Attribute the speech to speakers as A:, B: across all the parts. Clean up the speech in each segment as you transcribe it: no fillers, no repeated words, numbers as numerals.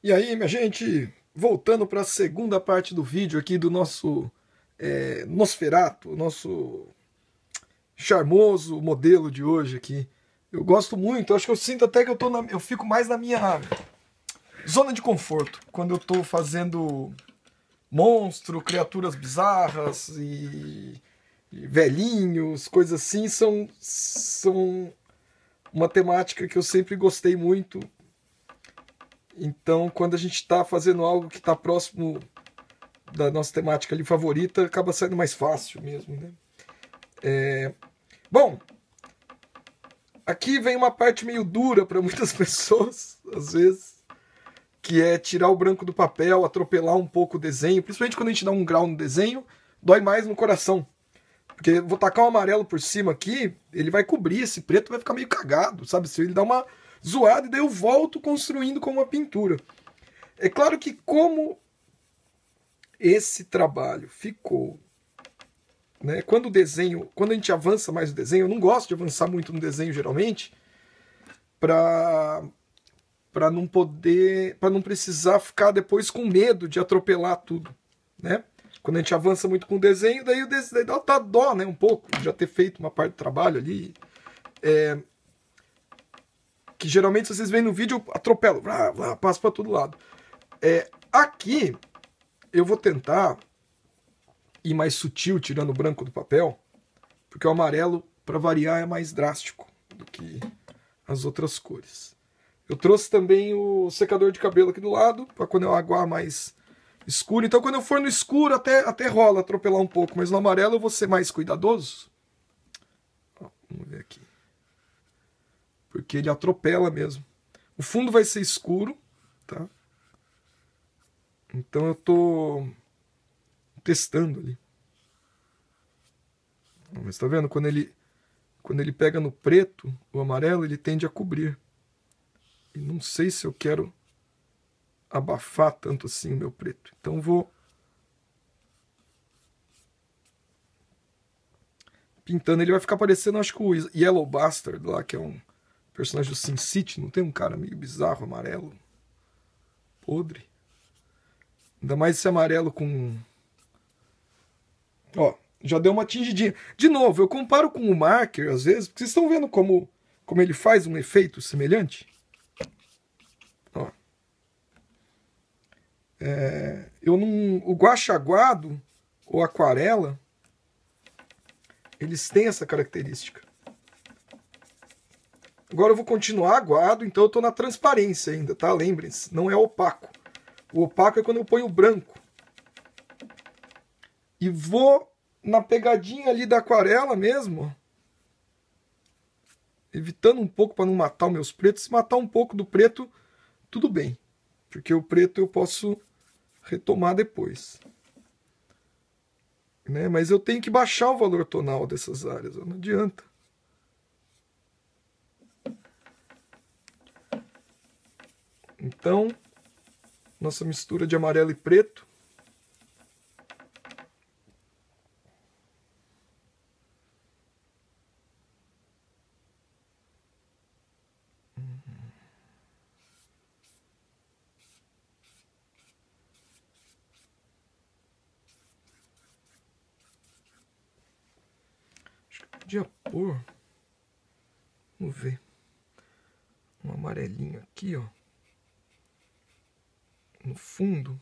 A: E aí, minha gente, voltando para a segunda parte do vídeo aqui do nosso Nosferatu, nosso charmoso modelo de hoje aqui. Eu gosto muito, acho que eu sinto até que eu fico mais na minha zona de conforto quando eu estou fazendo monstro, criaturas bizarras e velhinhos, coisas assim, são uma temática que eu sempre gostei muito. Então, quando a gente está fazendo algo que está próximo da nossa temática ali favorita, acaba saindo mais fácil mesmo, né? Bom, aqui vem uma parte meio dura para muitas pessoas, às vezes, que é tirar o branco do papel, atropelar um pouco o desenho, principalmente quando a gente dá um grau no desenho, dói mais no coração. Porque eu vou tacar um amarelo por cima aqui, ele vai cobrir, esse preto vai ficar meio cagado, sabe? Se ele dá uma zoada e daí eu volto construindo com uma pintura. É claro que como esse trabalho ficou, né? Quando a gente avança mais o desenho, eu não gosto de avançar muito no desenho geralmente, para não precisar ficar depois com medo de atropelar tudo, né? Quando a gente avança muito com o desenho, daí dá dó, né, um pouco, já ter feito uma parte do trabalho ali, que geralmente vocês veem no vídeo, eu atropelo, passo para todo lado. Aqui eu vou tentar ir mais sutil, tirando o branco do papel, porque o amarelo, para variar, é mais drástico do que as outras cores. Eu trouxe também o secador de cabelo aqui do lado, para quando eu aguar mais escuro. Então, quando eu for no escuro, até rola atropelar um pouco, mas no amarelo eu vou ser mais cuidadoso. Ó, vamos ver aqui. Porque ele atropela mesmo. O fundo vai ser escuro, tá? Então eu tô testando ali. Mas tá vendo? Quando ele pega no preto, o amarelo, ele tende a cobrir. E não sei se eu quero abafar tanto assim o meu preto. Então vou pintando. Ele vai ficar parecendo, acho que o Yellow Bastard lá, que é um personagem do Sin City. Não tem um cara meio bizarro, amarelo, podre? Ainda mais esse amarelo com... Ó, já deu uma tingidinha. De novo, eu comparo com o marker, às vezes, porque vocês estão vendo como ele faz um efeito semelhante? Ó. O guache aguado ou aquarela, eles têm essa característica. Agora eu vou continuar aguado, então eu estou na transparência ainda, tá? Lembrem-se, não é opaco. O opaco é quando eu ponho branco. E vou na pegadinha ali da aquarela mesmo, evitando um pouco para não matar os meus pretos. Se matar um pouco do preto, tudo bem, porque o preto eu posso retomar depois. Né? Mas eu tenho que baixar o valor tonal dessas áreas, não adianta. Então, nossa mistura de amarelo e preto. Acho que eu podia pôr. Vamos ver. Um amarelinho aqui, ó. No fundo.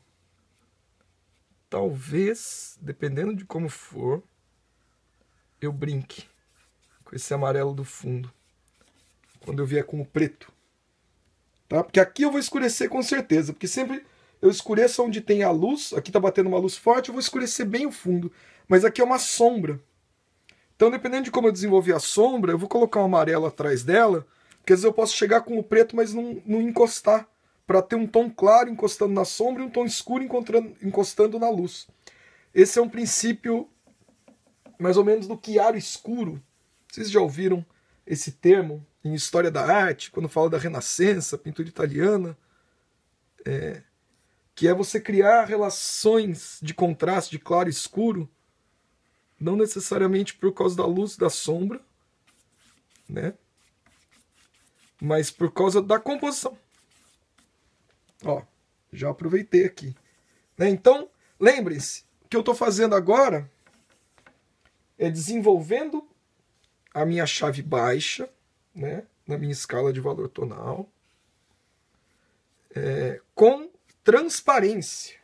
A: Talvez, dependendo de como for, eu brinque com esse amarelo do fundo. Quando eu vier com o preto. Tá? Porque aqui eu vou escurecer com certeza. Porque sempre eu escureço onde tem a luz. Aqui tá batendo uma luz forte, eu vou escurecer bem o fundo. Mas aqui é uma sombra. Então, dependendo de como eu desenvolver a sombra, eu vou colocar um amarelo atrás dela. Porque às vezes eu posso chegar com o preto, mas não encostar. Para ter um tom claro encostando na sombra e um tom escuro encostando na luz. Esse é um princípio mais ou menos do chiaro escuro. Vocês já ouviram esse termo em história da arte, quando fala da Renascença, pintura italiana? Que é você criar relações de contraste de claro e escuro, não necessariamente por causa da luz da sombra, né? Mas por causa da composição. Ó, Já aproveitei aqui. Né? Então, lembrem-se, o que eu estou fazendo agora é desenvolvendo a minha chave baixa, né? Na minha escala de valor tonal, com transparência,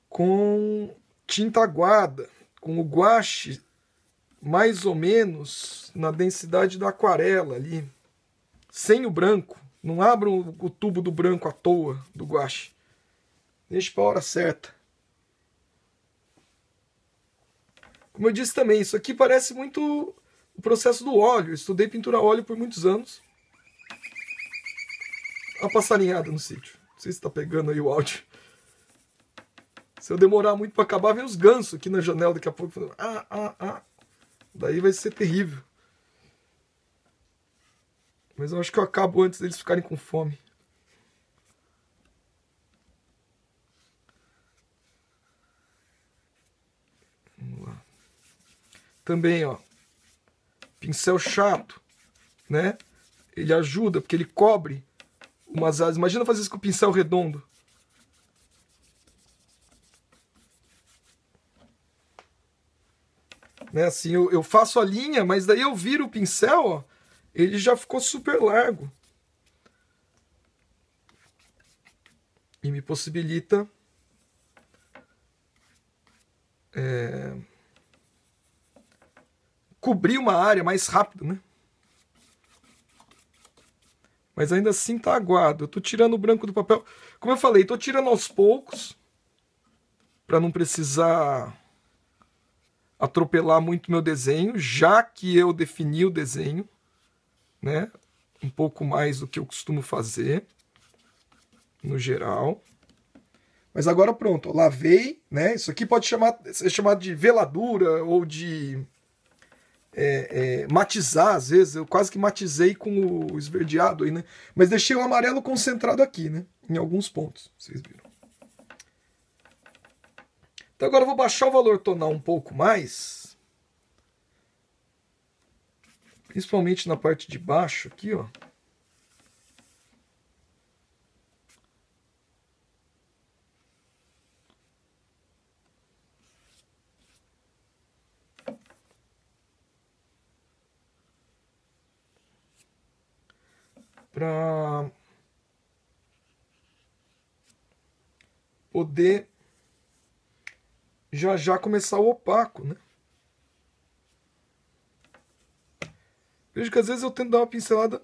A: com tinta aguada, com o guache mais ou menos na densidade da aquarela ali, sem o branco. Não abram o tubo do branco à toa, do guache. Deixe para a hora certa. Como eu disse também, isso aqui parece muito o processo do óleo. Eu estudei pintura a óleo por muitos anos. Uma passarinhada no sítio. Não sei se está pegando aí o áudio. Se eu demorar muito para acabar, vem os gansos aqui na janela daqui a pouco. Falando, Daí vai ser terrível. Mas eu acho que eu acabo antes deles ficarem com fome. Vamos lá. Também, ó. Pincel chato, né? Ele ajuda, porque ele cobre umas áreas. Imagina fazer isso com o pincel redondo. Né? Assim, eu faço a linha, mas daí eu viro o pincel, ó. Ele já ficou super largo. E me possibilita cobrir uma área mais rápido, né? Mas ainda assim tá aguado. Eu tô tirando o branco do papel. Como eu falei, tô tirando aos poucos, para não precisar atropelar muito meu desenho, já que eu defini o desenho, né? Um pouco mais do que eu costumo fazer, no geral. Mas agora pronto, ó, lavei, né? Isso aqui pode ser chamado de veladura ou de matizar, às vezes. Eu quase que matizei com o esverdeado aí, né? Mas deixei o amarelo concentrado aqui, né? Em alguns pontos, vocês viram. Então agora eu vou baixar o valor tonal um pouco mais. Principalmente na parte de baixo aqui, ó. Para poder já começar o opaco, né? Vejo que às vezes eu tento dar uma pincelada,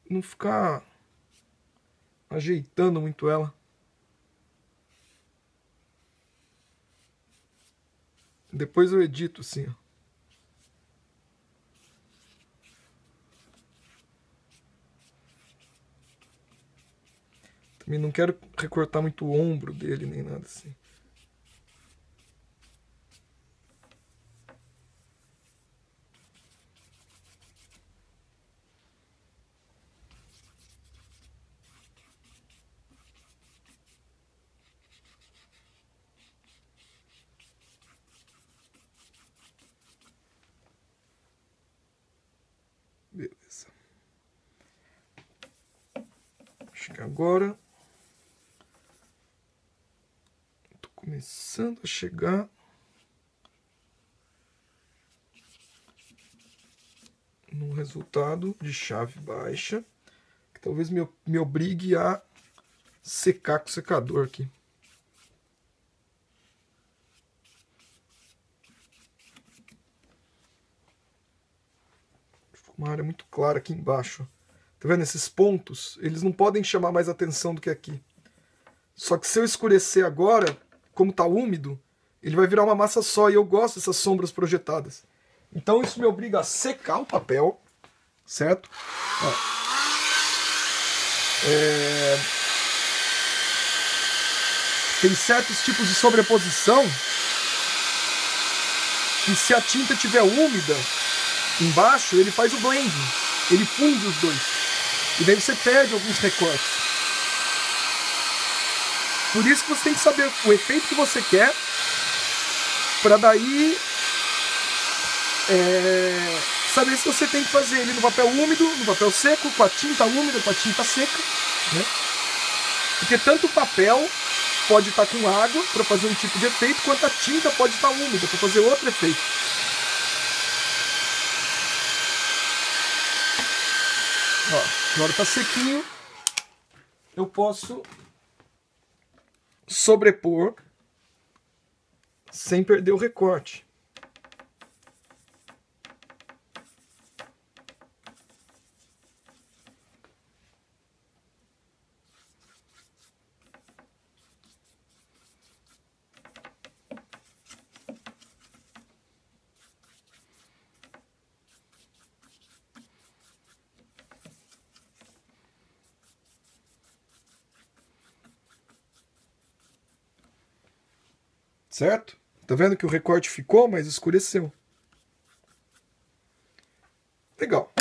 A: não ficar ajeitando muito ela. Depois eu edito assim, ó. Também não quero recortar muito o ombro dele, nem nada assim. Beleza. Acho que agora tô começando a chegar num resultado de chave baixa, que talvez me obrigue a secar com o secador aqui. Ficou uma área muito clara aqui embaixo. Tá vendo? Esses pontos, eles não podem chamar mais atenção do que aqui. Só que se eu escurecer agora, como tá úmido, ele vai virar uma massa só, e eu gosto dessas sombras projetadas. Então isso me obriga a secar o papel, certo? Ó. Tem certos tipos de sobreposição que, se a tinta estiver úmida embaixo, ele faz o blending, ele funde os dois. E daí você perde alguns recortes. Por isso que você tem que saber o efeito que você quer, para daí saber se você tem que fazer ele no papel úmido, no papel seco, com a tinta úmida, com a tinta seca, né? Porque tanto o papel pode estar com água para fazer um tipo de efeito, quanto a tinta pode estar úmida para fazer outro efeito. Ó, agora está sequinho, eu posso sobrepor sem perder o recorte. Certo? Tá vendo que o recorte ficou, mas escureceu. Legal.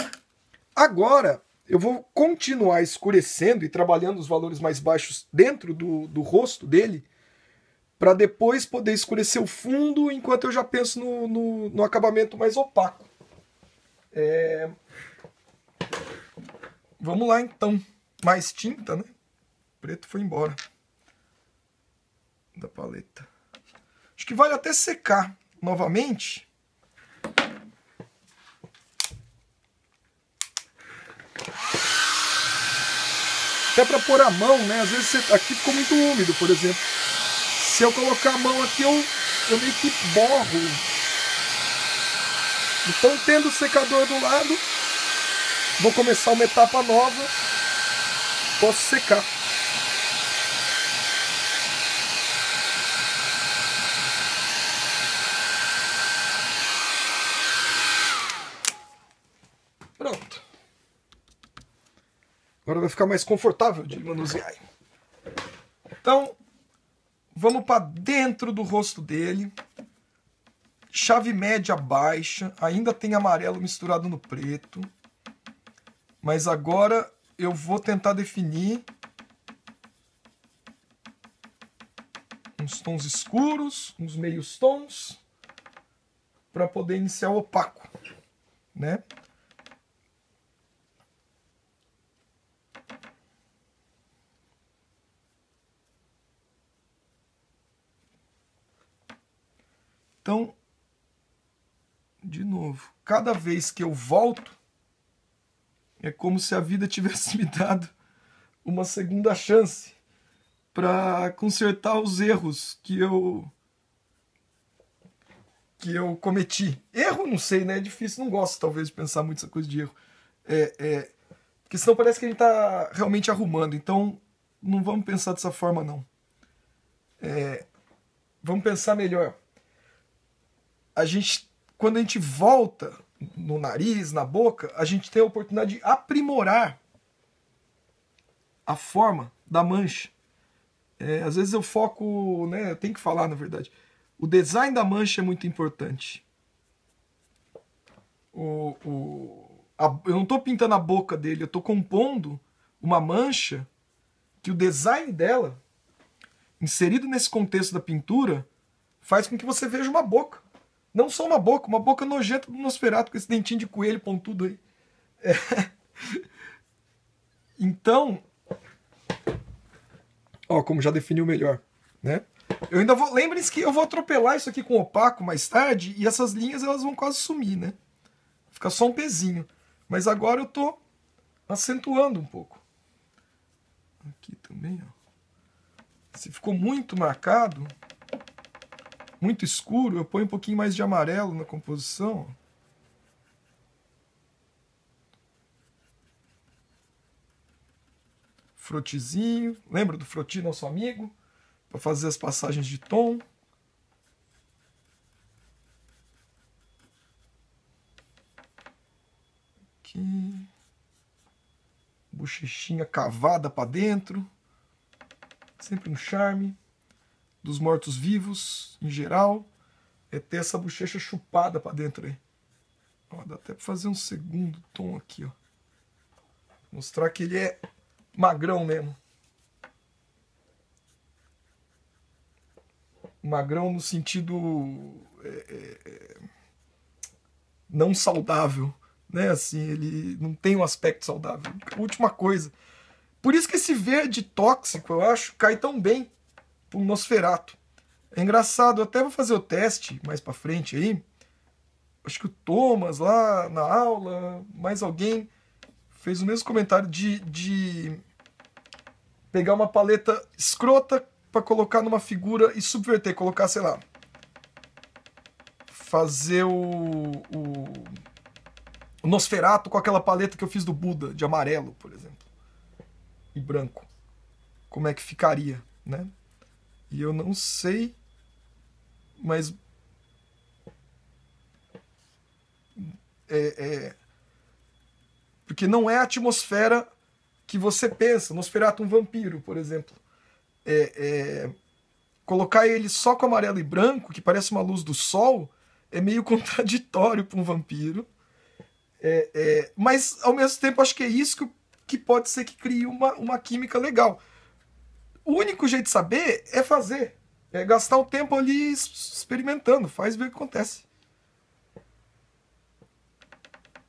A: Agora, eu vou continuar escurecendo e trabalhando os valores mais baixos dentro do rosto dele, para depois poder escurecer o fundo, enquanto eu já penso no acabamento mais opaco. Vamos lá, então. Mais tinta, né? O preto foi embora da paleta. Acho que vale até secar novamente. Até para pôr a mão, né? Às vezes aqui ficou muito úmido, por exemplo. Se eu colocar a mão aqui, eu meio que borro. Então, tendo o secador do lado, vou começar uma etapa nova. Posso secar. Pronto. Agora vai ficar mais confortável de manusear. Então, vamos para dentro do rosto dele. Chave média baixa. Ainda tem amarelo misturado no preto. Mas agora eu vou tentar definir uns tons escuros, uns meios tons, para poder iniciar o opaco, né? Então, de novo, cada vez que eu volto, é como se a vida tivesse me dado uma segunda chance para consertar os erros que eu cometi. Erro, não sei, né? É difícil, não gosto talvez de pensar muito essa coisa de erro. Porque senão parece que a gente está realmente arrumando. Então, não vamos pensar dessa forma, não. Vamos pensar melhor. Quando a gente volta no nariz, na boca, a gente tem a oportunidade de aprimorar a forma da mancha. Às vezes eu foco, né, eu tenho que falar na verdade, o design da mancha é muito importante. Eu não estou pintando a boca dele, eu estou compondo uma mancha que o design dela, inserido nesse contexto da pintura, faz com que você veja uma boca. Não só uma boca nojenta do Nosferatu, com esse dentinho de coelho pontudo aí. Então, ó, como já definiu melhor, né? Eu ainda vou... Lembrem-se que eu vou atropelar isso aqui com opaco mais tarde, e essas linhas elas vão quase sumir, né? Fica só um pezinho. Mas agora eu tô acentuando um pouco. Aqui também, ó. Se ficou muito marcado, muito escuro, eu ponho um pouquinho mais de amarelo na composição. Frotizinho. Lembra do Froti, nosso amigo? Para fazer as passagens de tom. Aqui. Bochechinha cavada para dentro. Sempre um charme. Dos mortos-vivos, em geral, é ter essa bochecha chupada para dentro aí. Ó, dá até para fazer um segundo tom aqui, ó. Mostrar que ele é magrão mesmo. Magrão no sentido não saudável, né? Assim, ele não tem um aspecto saudável. Última coisa. Por isso que esse verde tóxico, eu acho, cai tão bem pro Nosferatu. É engraçado, eu até vou fazer o teste mais pra frente aí. Acho que o Thomas lá na aula, mais alguém, fez o mesmo comentário de pegar uma paleta escrota pra colocar numa figura e subverter, colocar, sei lá, fazer o Nosferatu com aquela paleta que eu fiz do Buda, de amarelo, por exemplo, e branco. Como é que ficaria, né? E eu não sei, mas porque não é a atmosfera que você pensa. Nosferatu um vampiro, por exemplo. Colocar ele só com amarelo e branco, que parece uma luz do sol, é meio contraditório para um vampiro. Mas, ao mesmo tempo, acho que é isso que pode ser que crie uma química legal. O único jeito de saber é fazer. É gastar um tempo ali experimentando. Faz ver o que acontece.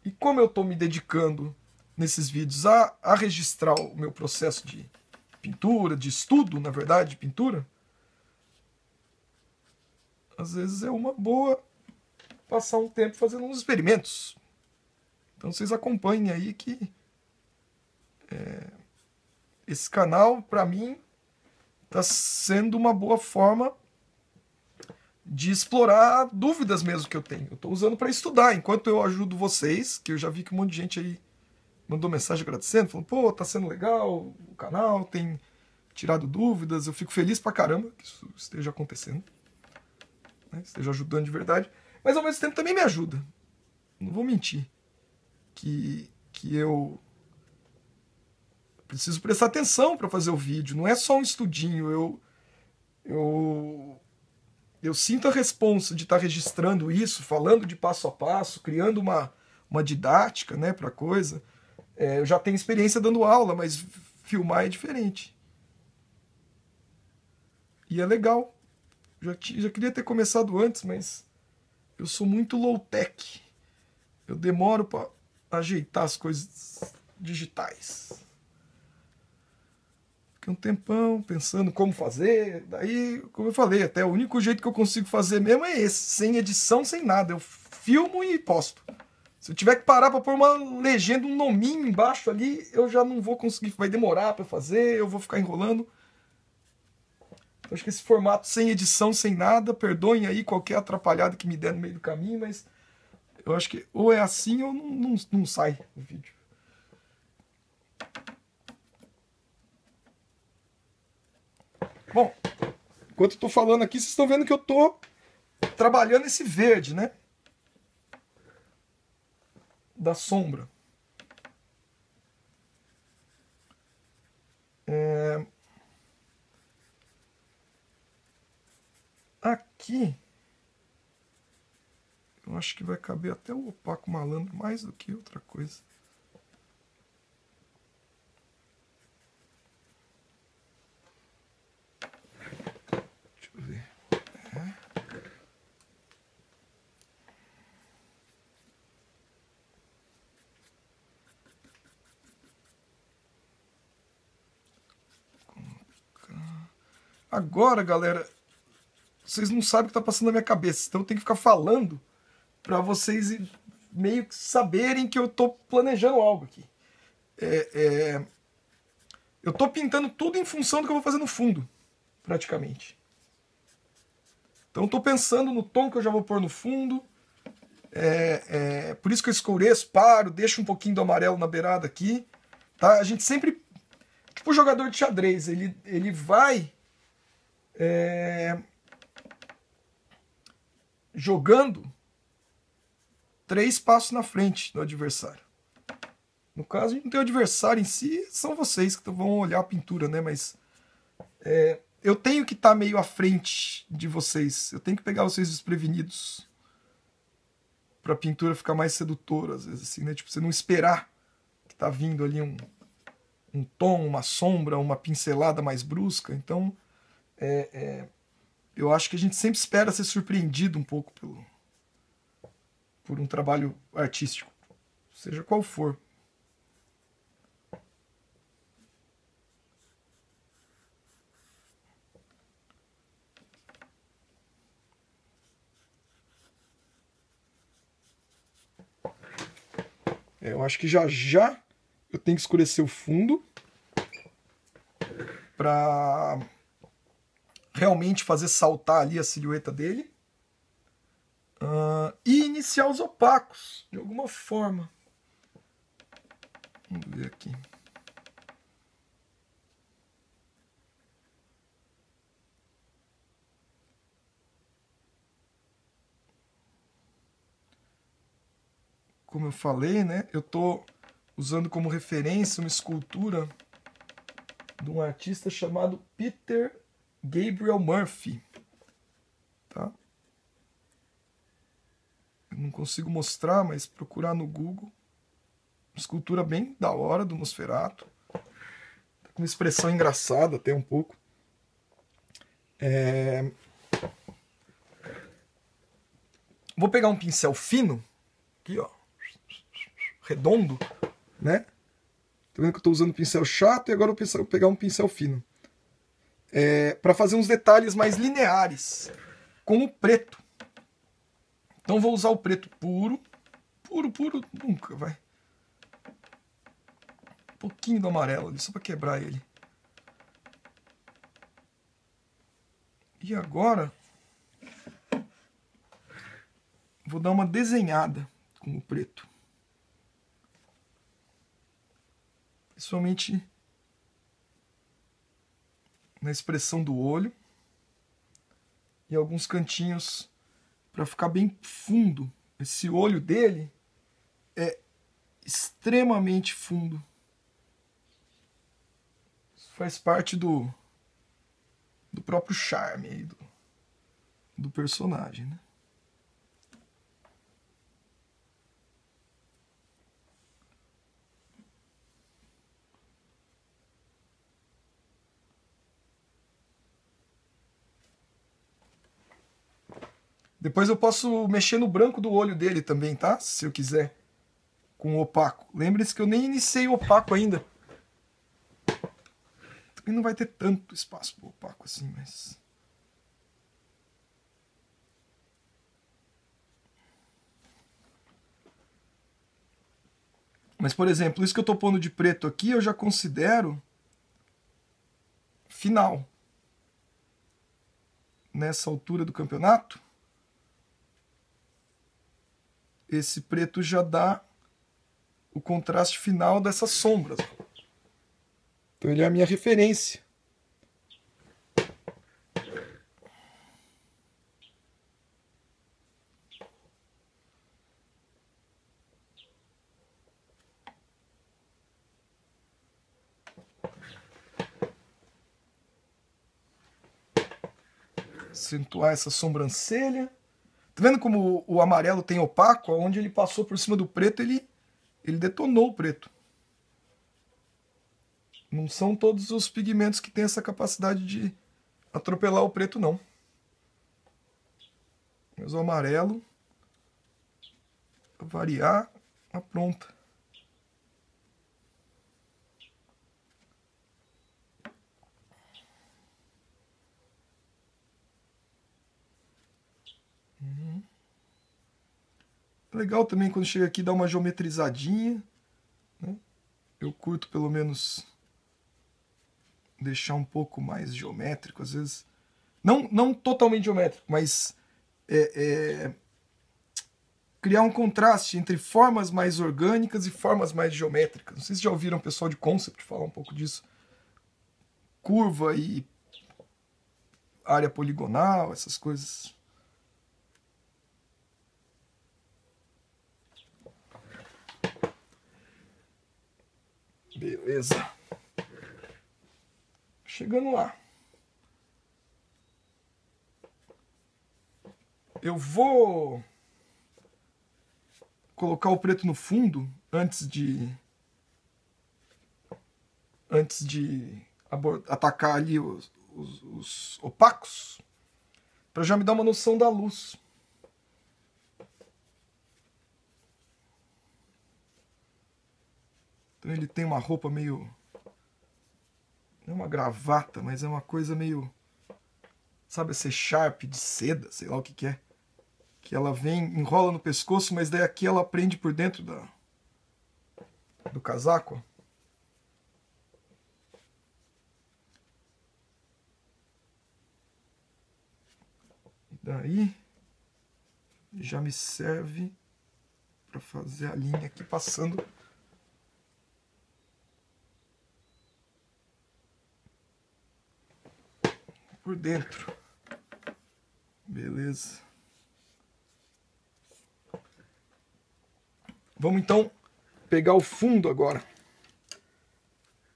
A: E como eu estou me dedicando nesses vídeos a registrar o meu processo de pintura, de estudo, na verdade, de pintura, às vezes é uma boa passar um tempo fazendo uns experimentos. Então vocês acompanhem aí que esse canal, para mim, está sendo uma boa forma de explorar dúvidas mesmo que eu tenho. Eu estou usando para estudar, enquanto eu ajudo vocês, que eu já vi que um monte de gente aí mandou mensagem agradecendo, falando, pô, tá sendo legal o canal, tem tirado dúvidas, eu fico feliz pra caramba que isso esteja acontecendo, né? Esteja ajudando de verdade, mas ao mesmo tempo também me ajuda. Não vou mentir que eu preciso prestar atenção para fazer o vídeo, não é só um estudinho, eu sinto a responsa de estar registrando isso, falando de passo a passo, criando uma didática, né, para a coisa. Eu já tenho experiência dando aula, mas filmar é diferente. E é legal. Já queria ter começado antes, mas eu sou muito low-tech. Eu demoro para ajeitar as coisas digitais. Fiquei um tempão pensando como fazer. Daí, como eu falei, até o único jeito que eu consigo fazer mesmo é esse. Sem edição, sem nada. Eu filmo e posto. Se eu tiver que parar para pôr uma legenda, um nominho embaixo ali, eu já não vou conseguir. Vai demorar para fazer, eu vou ficar enrolando. Eu acho que esse formato sem edição, sem nada, perdoem aí qualquer atrapalhada que me der no meio do caminho, mas eu acho que ou é assim ou não sai o vídeo. Bom, enquanto eu tô falando aqui, vocês estão vendo que eu tô trabalhando esse verde, né? Da sombra. Aqui, eu acho que vai caber até o opaco malandro mais do que outra coisa. Deixa eu ver. Agora, galera, vocês não sabem o que está passando na minha cabeça, então eu tenho que ficar falando para vocês meio que saberem que eu estou planejando algo aqui. Eu estou pintando tudo em função do que eu vou fazer no fundo, praticamente. Então eu estou pensando no tom que eu já vou pôr no fundo. Por isso que eu escureço, paro, deixo um pouquinho do amarelo na beirada aqui. Tá? A gente sempre... Tipo o jogador de xadrez, ele vai... jogando 3 passos na frente do adversário. No caso, a gente não tem o adversário em si, são vocês que vão olhar a pintura, né? Mas eu tenho que estar meio à frente de vocês. Eu tenho que pegar vocês desprevenidos para a pintura ficar mais sedutora, às vezes, assim, né? Tipo, você não esperar que tá vindo ali um tom, uma sombra, uma pincelada mais brusca. Então, eu acho que a gente sempre espera ser surpreendido um pouco por um trabalho artístico. seja qual for. Eu acho que já já eu tenho que escurecer o fundo para realmente fazer saltar ali a silhueta dele. E iniciar os opacos, de alguma forma. Vamos ver aqui. Como eu falei, né? Eu estou usando como referência uma escultura de um artista chamado Peter Gabriel Murphy. Tá? Eu não consigo mostrar, mas procurar no Google. Uma escultura bem da hora do Nosferatu. Tá com uma expressão engraçada até um pouco. Vou pegar um pincel fino, aqui ó, redondo, né? Tá vendo que eu tô usando pincel chato e agora eu vou pegar um pincel fino. Para fazer uns detalhes mais lineares com o preto. Então vou usar o preto puro. Puro nunca, vai. Um pouquinho do amarelo ali, só para quebrar ele. E agora vou dar uma desenhada com o preto. Principalmente na expressão do olho. E alguns cantinhos para ficar bem fundo. Esse olho dele é extremamente fundo. Isso faz parte do próprio charme aí do personagem, né? Depois eu posso mexer no branco do olho dele também, tá? Se eu quiser. Com o opaco. Lembre-se que eu nem iniciei o opaco ainda. Também não vai ter tanto espaço para o opaco assim, mas... Mas, por exemplo, isso que eu estou pondo de preto aqui, eu já considero final. Nessa altura do campeonato, esse preto já dá o contraste final dessas sombras. Então ele é a minha referência. Acentuar essa sobrancelha. Tá vendo como o amarelo tem opaco? Onde ele passou por cima do preto, ele detonou o preto. Não são todos os pigmentos que têm essa capacidade de atropelar o preto, não. Mas o amarelo, para variar, apronta. Legal também quando chega aqui dar uma geometrizadinha, né? Eu curto pelo menos deixar um pouco mais geométrico, às vezes. Não totalmente geométrico, mas criar um contraste entre formas mais orgânicas e formas mais geométricas. Não sei se já ouviram o pessoal de concept falar um pouco disso. Curva e área poligonal, essas coisas. Beleza. Chegando lá. Eu vou colocar o preto no fundo antes de atacar ali os opacos, para já me dar uma noção da luz. Então ele tem uma roupa meio... Não é uma gravata, mas é uma coisa meio... Sabe, esse Sharp de seda, sei lá o que que é. Que ela vem, enrola no pescoço, mas daí aqui ela prende por dentro do casaco. E daí já me serve para fazer a linha aqui passando por dentro. Beleza. Vamos então pegar o fundo agora.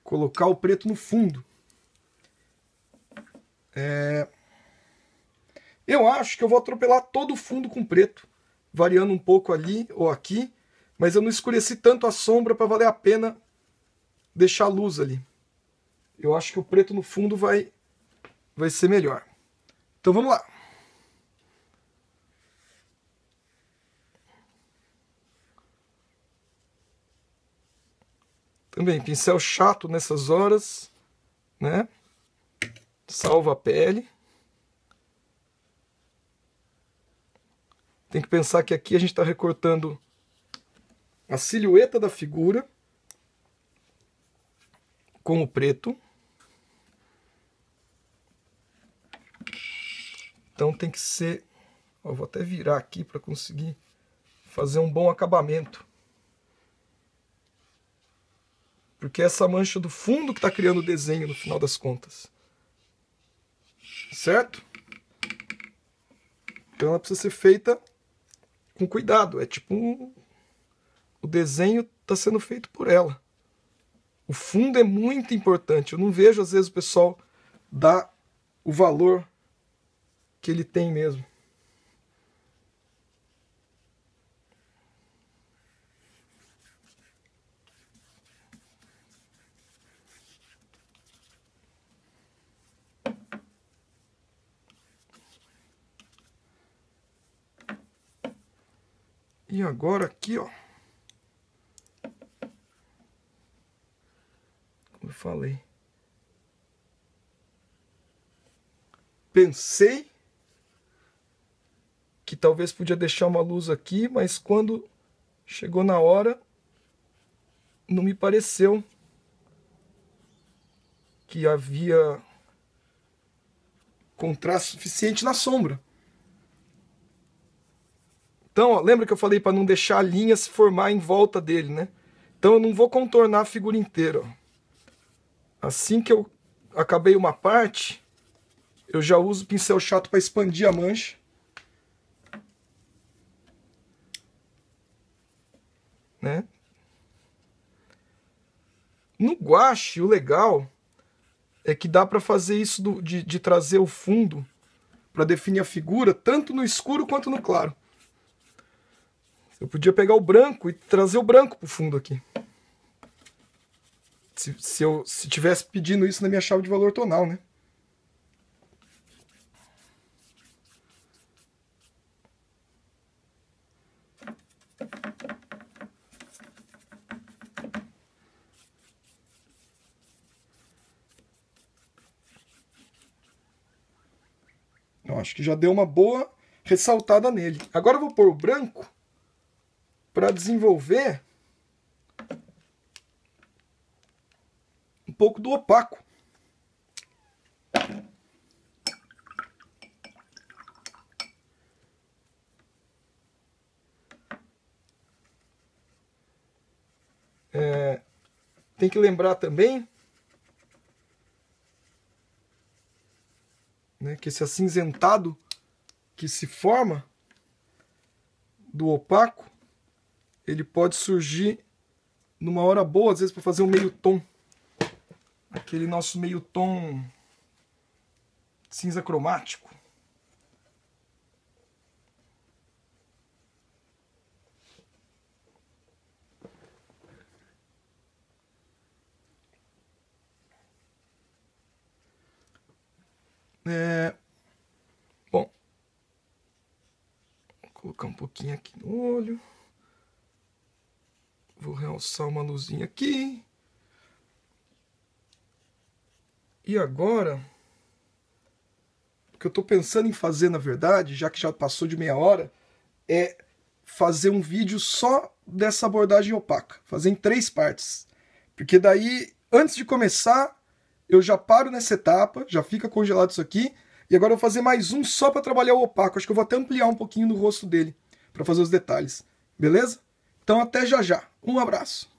A: Colocar o preto no fundo. Eu acho que eu vou atropelar todo o fundo com preto, variando um pouco ali ou aqui, mas eu não escureci tanto a sombra para valer a pena deixar a luz ali. Eu acho que o preto no fundo vai ser melhor. Então vamos lá. Também pincel chato nessas horas, né? Salva a pele. Tem que pensar que aqui a gente está recortando a silhueta da figura com o preto. Então tem que ser... Ó, vou até virar aqui para conseguir fazer um bom acabamento. Porque é essa mancha do fundo que está criando o desenho no final das contas. Certo? Então ela precisa ser feita com cuidado. É tipo o desenho está sendo feito por ela. O fundo é muito importante. Eu não vejo às vezes o pessoal dar o valor que ele tem mesmo. E agora aqui, ó. Como eu falei. Pensei que talvez podia deixar uma luz aqui, mas quando chegou na hora, não me pareceu que havia contraste suficiente na sombra. Então, ó, lembra que eu falei para não deixar a linha se formar em volta dele, né? Então eu não vou contornar a figura inteira. Ó. Assim que eu acabei uma parte, eu já uso o pincel chato para expandir a mancha. Né? No gouache, o legal é que dá para fazer isso de trazer o fundo para definir a figura, tanto no escuro quanto no claro. Eu podia pegar o branco e trazer o branco para o fundo aqui. Se eu tivesse pedindo isso na minha chave de valor tonal, né? Eu acho que já deu uma boa ressaltada nele. Agora eu vou pôr o branco para desenvolver um pouco do opaco. Tem que lembrar também, né, que esse acinzentado que se forma do opaco, ele pode surgir numa hora boa, às vezes para fazer um meio tom. Aquele nosso meio tom cinza cromático. Bom, vou colocar um pouquinho aqui no olho. Vou realçar uma luzinha aqui. E agora, o que eu tô pensando em fazer, na verdade, já que já passou de meia hora, é fazer um vídeo só dessa abordagem opaca. Fazer em 3 partes. Porque daí, antes de começar, eu já paro nessa etapa, já fica congelado isso aqui, e agora eu vou fazer mais um só para trabalhar o opaco. Acho que eu vou até ampliar um pouquinho no rosto dele, para fazer os detalhes. Beleza? Então até já já. Um abraço.